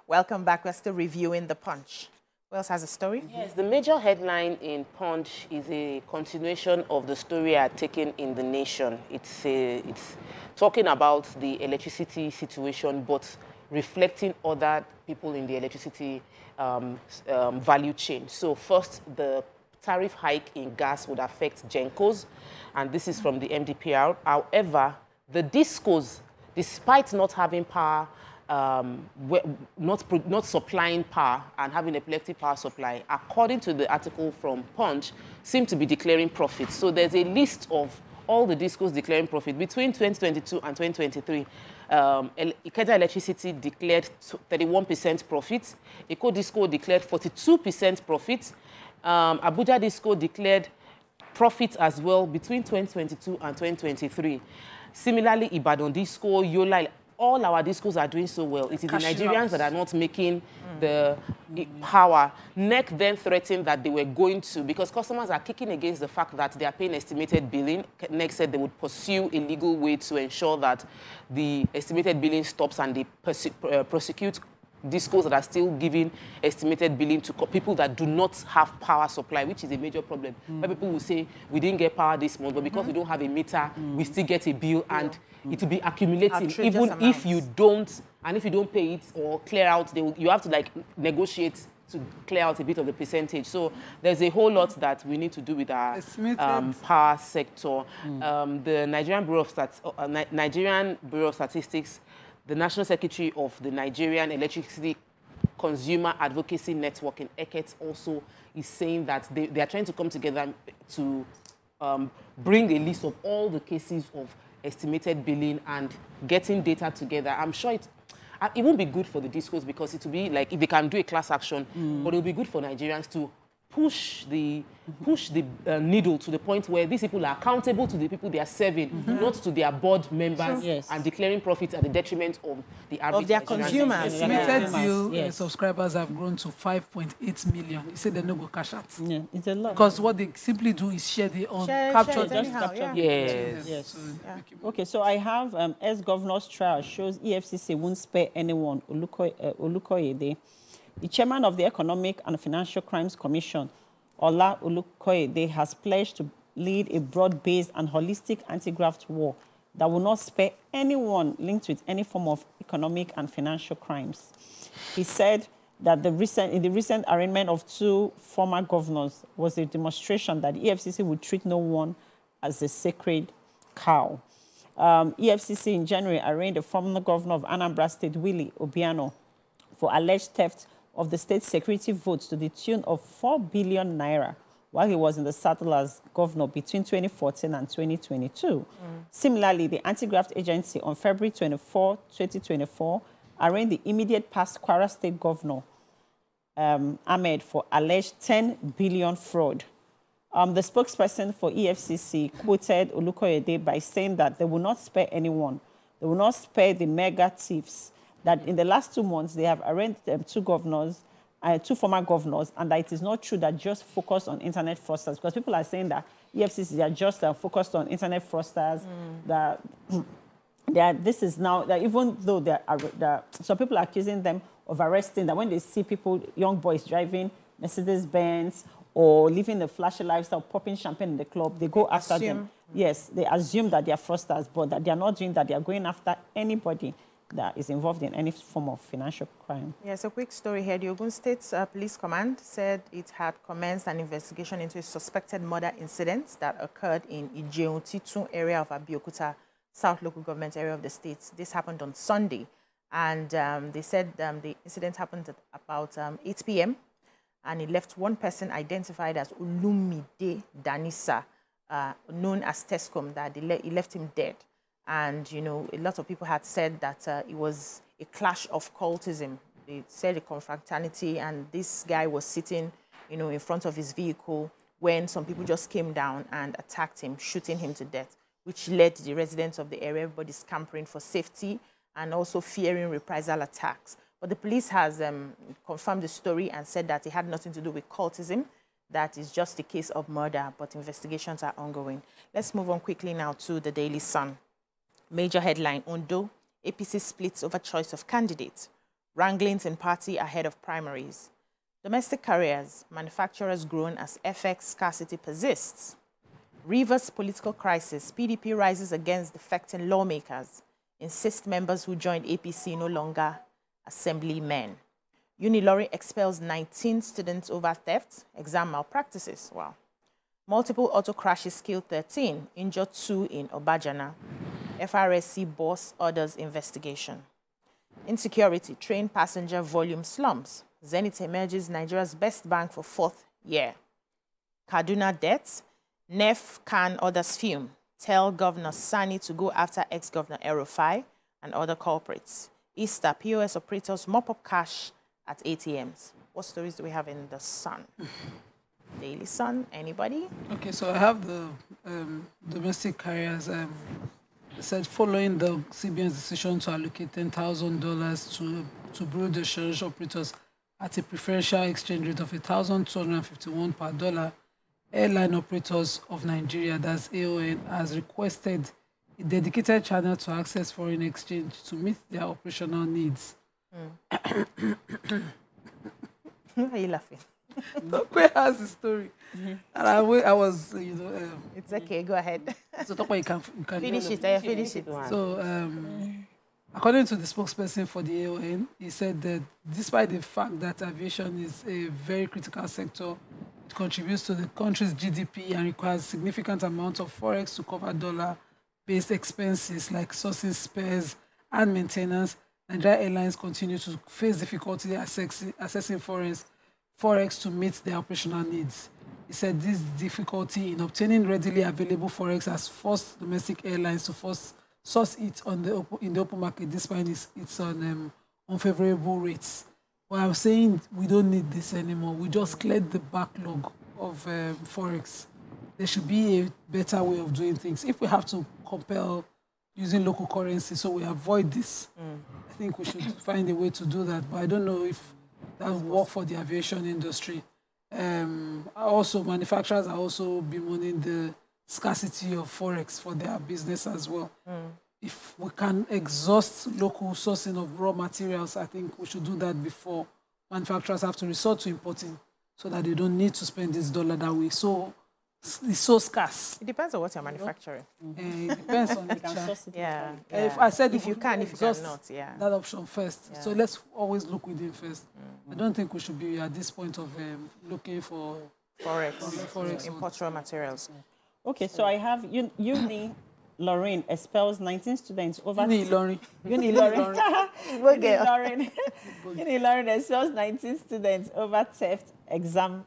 Welcome back. We're still reviewing The Punch. Who else has a story? Yes, the major headline in Punch is a continuation of the story I had taken in The Nation. It's talking about the electricity situation, but reflecting other people in the electricity value chain. So first, the tariff hike in gas would affect Gencos, and this is from the MDPR. However, the DISCOs, despite not having power, not supplying power and having a collective power supply, according to the article from Punch, seem to be declaring profits. So there's a list of all the DISCOs declaring profit. Between 2022 and 2023, Ikeja Electricity declared 31% profit. Eko Disco declared 42% profit. Abuja Disco declared profit as well between 2022 and 2023. Similarly, Ibadan Disco, Yola, all our discos are doing so well. It is the Nigerians that are not making the power. NEC then threatened that they were going to, because customers are kicking against the fact that they are paying estimated billing. NEC said they would pursue a legal way to ensure that the estimated billing stops, and they prosecute discos that are still giving estimated billing to people that do not have power supply, which is a major problem. Where people will say, we didn't get power this month, but because we don't have a meter, we still get a bill, and it will be accumulating. Even if you don't, and if you don't pay it or clear out, you have to like negotiate to clear out a bit of the percentage. So there's a whole lot that we need to do with our power sector. The Nigerian Bureau of Statistics, the National Secretary of the Nigerian Electricity Consumer Advocacy Network in ECET also is saying that they are trying to come together to bring a list of all the cases of estimated billing and getting data together. I'm sure it won't be good for the discos, because it will be like if they can do a class action, but it will be good for Nigerians to push the needle to the point where these people are accountable to the people they are serving, not to their board members, and declaring profits at the detriment of the average of their consumers. Estimated bill subscribers have grown to 5.8 million. He said they no go cash out. Yeah, it's a lot. Because what they simply do is share their own capture. Okay, so I have ex-governor's trial shows EFCC won't spare anyone. Olukoyede. The chairman of the Economic and Financial Crimes Commission, Ola Olukoyede, has pledged to lead a broad-based and holistic anti-graft war that will not spare anyone linked with any form of economic and financial crimes. He said that in the recent arraignment of two former governors was a demonstration that EFCC would treat no one as a sacred cow. EFCC in January arraigned the former governor of Anambra State, Willie Obiano, for alleged theft of the state security votes to the tune of 4 billion naira while he was in the saddle as governor between 2014 and 2022. Similarly, the anti-graft agency on February 24, 2024, arraigned the immediate past Kwara State governor, Ahmed, for alleged 10 billion fraud. The spokesperson for EFCC quoted Olukoyede by saying that they will not spare anyone. They will not spare the mega thieves. That in the last 2 months, they have arraigned two former governors, and that it is not true that just focus on internet fraudsters, because people are saying that EFCC are just focused on internet fraudsters, that this is now, that even though some people are accusing them of arresting, that when they see people, young boys driving Mercedes-Benz or living the flashy lifestyle, popping champagne in the club, they go after them. Yes, they assume that they are fraudsters, but that they are not doing that. They are going after anybody that is involved in any form of financial crime. Yes, a quick story here. The Ogun State Police Command said it had commenced an investigation into a suspected murder incident that occurred in Ijeun Titun area of Abeokuta, South Local Government area of the state. This happened on Sunday, and they said the incident happened at about 8 p.m., and it left one person identified as Olumide Danisa, known as Tescom, that it left him dead. And, you know, a lot of people had said that it was a clash of cultism. They said a confraternity, and this guy was sitting, you know, in front of his vehicle when some people just came down and attacked him, shooting him to death, which led the residents of the area, everybody scampering for safety and also fearing reprisal attacks. But the police has confirmed the story and said that it had nothing to do with cultism. That is just a case of murder, but investigations are ongoing. Let's move on quickly now to the Daily Sun. Major headline, Ondo, APC splits over choice of candidates. Wranglings in party ahead of primaries. Domestic carriers, manufacturers groan as FX scarcity persists. Rivers political crisis, PDP rises against defecting lawmakers. Insist members who joined APC no longer assemblymen. UNILORIN expels 19 students over theft, exam malpractices. Wow. Multiple auto crashes kill 13, injure 2 in Obajana. FRSC boss orders investigation. Insecurity, train passenger volume slumps. Zenith emerges Nigeria's best bank for 4th year. Kaduna debts, NEF can others fume. Tell Governor Sani to go after ex-Governor Erufai and other culprits. Easter, POS operators mop up cash at ATMs. What stories do we have in the Sun? Daily Sun, anybody? Okay, so I have the domestic carriers. Said following the CBN's decision to allocate $10,000 to bureau de change operators at a preferential exchange rate of 1,251 per dollar, Airline Operators of Nigeria, that's AON, has requested a dedicated channel to access foreign exchange to meet their operational needs. Why are you laughing? Tokwe has the story. And I was, you know... it's okay, go ahead. So Tokwe, you can finish it, finish it. So, according to the spokesperson for the AON, he said that despite the fact that aviation is a very critical sector, it contributes to the country's GDP and requires significant amounts of forex to cover dollar-based expenses like sourcing spares and maintenance. Nigeria Airlines continue to face difficulty accessing forex to meet their operational needs. He said this difficulty in obtaining readily available forex has forced domestic airlines to source it in the open market despite its unfavorable rates. But I'm saying we don't need this anymore. We just cleared the backlog of forex. There should be a better way of doing things. If we have to compel using local currency so we avoid this, I think we should find a way to do that. But I don't know if that will work for the aviation industry. Also, manufacturers are also bemoaning the scarcity of forex for their business as well. If we can exhaust local sourcing of raw materials, I think we should do that before manufacturers have to resort to importing so that they don't need to spend this dollar that way. So it's so scarce. It depends on what you're manufacturing. It depends on the yeah. If I said if you can, if you cannot, yeah. That option first. Yeah. So let's always look within first. I don't think we should be at this point of looking for forex import raw materials. Okay, so I have UNILORIN expels 19 students over... UNILORIN. UNILORIN expels 19 students over theft, exam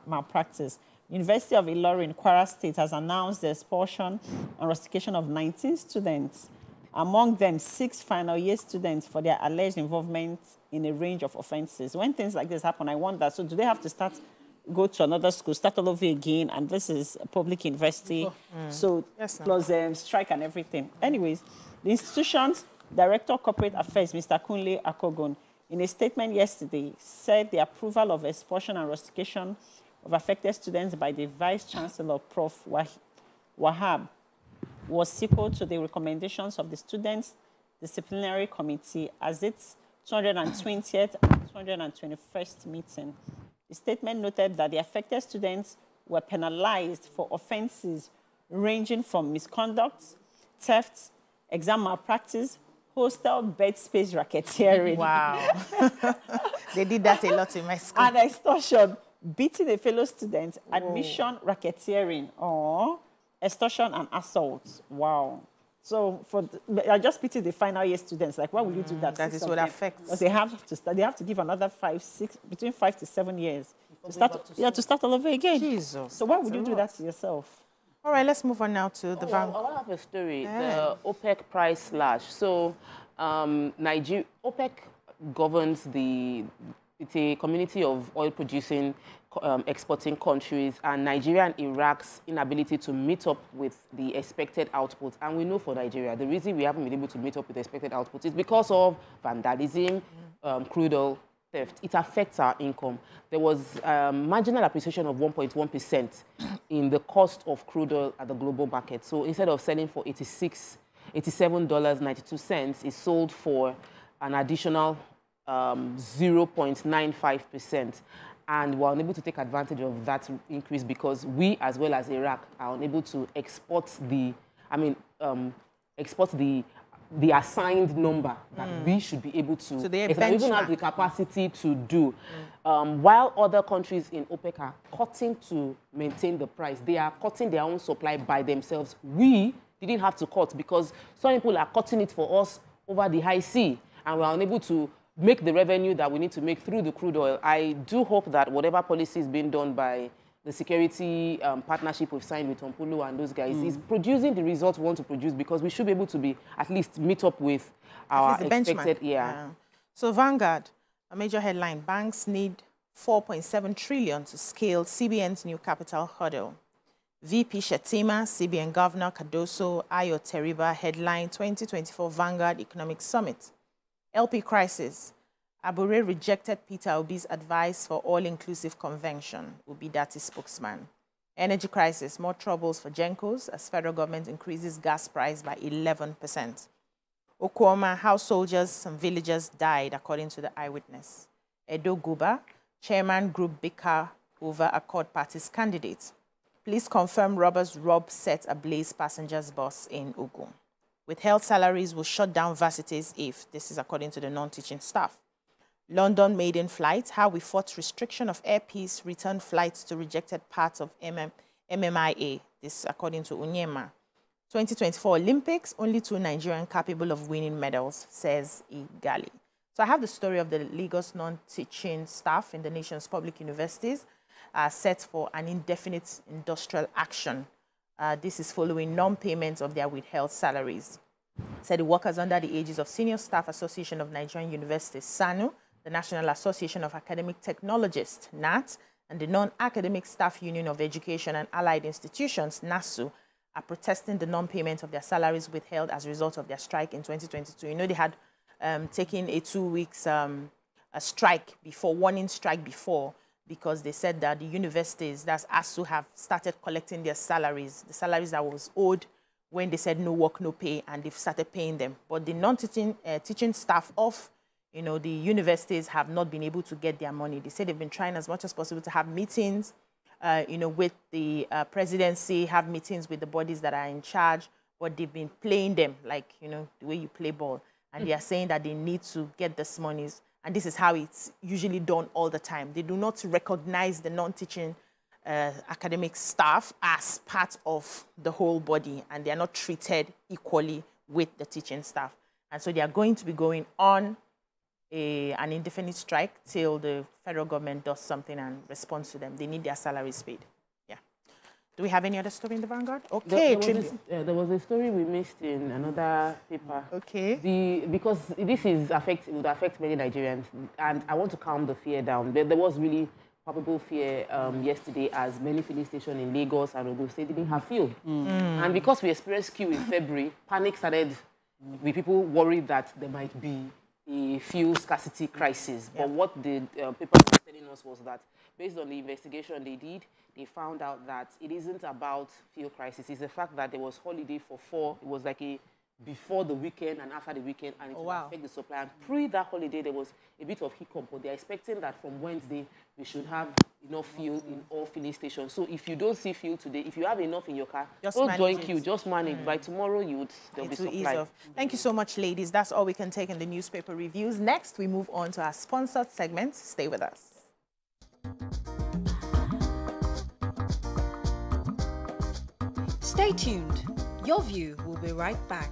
malpractice. University of Ilorin, Kwara State, has announced the expulsion and rustication of 19 students, among them 6 final-year students for their alleged involvement in a range of offenses. When things like this happen, I wonder, so do they have to go to another school, start all over again, and this is a public university, so plus strike and everything. Anyways, the institution's Director of Corporate Affairs, Mr. Kunle Akogun, in a statement yesterday, said the approval of expulsion and rustication of affected students by the Vice-Chancellor, Prof. Wahab, was sequel to the recommendations of the Students' Disciplinary Committee as its 220th and 221st meeting. The statement noted that the affected students were penalized for offenses ranging from misconduct, theft, exam malpractice, hostel bed space racketeering. Wow. They did that a lot in my school. And extortion, beating a fellow student, admission racketeering, extortion and assault. Wow. So I just pity the final year students. Like, why would you do that? That is what affects. Because they have to give another between 5 to 7 years to start all over again. Jesus. So why would you do that to yourself? All right, let's move on now to the Vanguard. I have a story. The OPEC price slash. So OPEC governs it's a community of oil-producing, exporting countries, and Nigeria and Iraq's inability to meet up with the expected output. And we know for Nigeria, the reason we haven't been able to meet up with the expected output is because of vandalism, crude oil theft. It affects our income. There was marginal appreciation of 1.1% in the cost of crude oil at the global market. So instead of selling for $87.92, it's sold for an additional 0.95%. And we're unable to take advantage of that increase because we, as well as Iraq, are unable to export the assigned number that we should be able to. So they even have the capacity to do. While other countries in OPEC are cutting to maintain the price, they are cutting their own supply by themselves. We didn't have to cut because some people are cutting it for us over the high sea, and we're unable to make the revenue that we need to make through the crude oil. I do hope that whatever policy is being done by the security partnership we've signed with Ompolo and those guys is producing the results we want to produce, because we should be able to be at least meet up with our expected. Yeah. So Vanguard, a major headline: banks need 4.7 trillion to scale CBN's new capital hurdle. VP Shetima, CBN Governor Cardoso, Ayo Teriba, headline 2024 Vanguard Economic Summit. LP crisis. Abure rejected Peter Obi's advice for all-inclusive convention, Ubidati spokesman. Energy crisis, more troubles for Gencos as federal government increases gas price by 11%. Okwoma, how soldiers and villagers died, according to the eyewitness. Edo Guba, chairman group bicker over Accord Party's candidate. Police confirm robbers robbed set ablaze passengers bus in Ogun. Withheld salaries will shut down varsities if, this is according to the non-teaching staff. London maiden flight, how we fought restriction of air peace, returned flights to rejected parts of MMIA, this according to Unyema. 2024 Olympics, only 2 Nigerians capable of winning medals, says Igali. So I have the story of the Lagos non-teaching staff in the nation's public universities set for an indefinite industrial action. This is following non-payment of their withheld salaries. Said the workers under the aegis of Senior Staff Association of Nigerian Universities, SANU, the National Association of Academic Technologists, NAT, and the Non-Academic Staff Union of Education and Allied Institutions, NASU, are protesting the non-payment of their salaries withheld as a result of their strike in 2022. You know, they had taken a 2 weeks strike before, warning strike before, because they said that the universities, that's ASU, have started collecting their salaries, the salaries that was owed when they said no work, no pay, and they've started paying them. But the non-teaching teaching staff of, you know, the universities have not been able to get their money. They say they've been trying as much as possible to have meetings, you know, with the presidency, have meetings with the bodies that are in charge, but they've been playing them like, you know, the way you play ball. And they are saying that they need to get this monies. And this is how it's usually done all the time. They do not recognize the non-teaching academic staff as part of the whole body, and they are not treated equally with the teaching staff. And so they are going to be going on an indefinite strike till the federal government does something and responds to them. They need their salaries paid. Yeah. Do we have any other story in the Vanguard? Okay. There was a story we missed in another paper. Okay. Because this would affect many Nigerians, and I want to calm the fear down. There was really palpable fear yesterday, as many filling stations in Lagos and Ogun State didn't have fuel. And because we experienced queue in February, panic started with people worried that there might be a fuel scarcity crisis. But what the paper was telling us was that, based on the investigation they did, they found out that it isn't about fuel crisis. It's the fact that there was holiday for 4. It was like a before the weekend and after the weekend, and it will affect the supply. And pre that holiday, there was a bit of hiccup, but they're expecting that from Wednesday, we should have enough fuel in all filling stations. So if you don't see fuel today, if you have enough in your car, don't join queue, just manage. By tomorrow, there'll be supply. Thank you so much, ladies. That's all we can take in the newspaper reviews. Next, we move on to our sponsored segment. Stay with us. Stay tuned. Your View will be right back.